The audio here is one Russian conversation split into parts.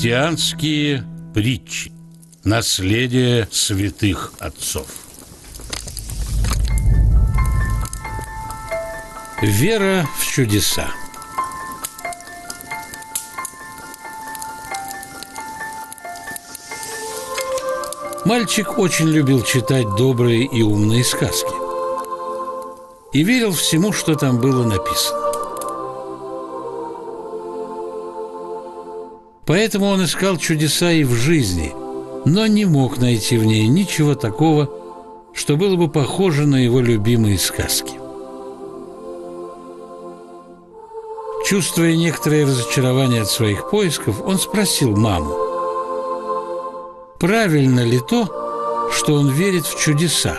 Христианские притчи. Наследие святых отцов. Вера в чудеса. Мальчик очень любил читать добрые и умные сказки и верил всему, что там было написано. Поэтому он искал чудеса и в жизни, но не мог найти в ней ничего такого, что было бы похоже на его любимые сказки. Чувствуя некоторое разочарование от своих поисков, он спросил маму, правильно ли то, что он верит в чудеса?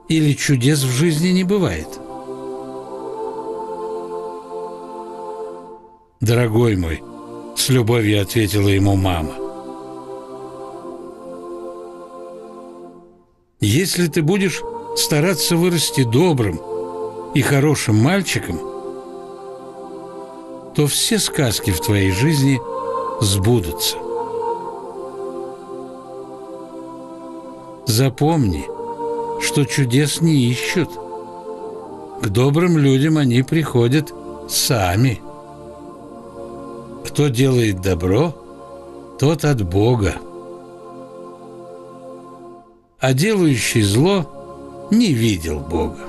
Или чудес в жизни не бывает? «Дорогой мой», — с любовью ответила ему мама, «если ты будешь стараться вырасти добрым и хорошим мальчиком, то все сказки в твоей жизни сбудутся. Запомни, что чудес не ищут. К добрым людям они приходят сами. Кто делает добро, тот от Бога. А делающий зло не видел Бога».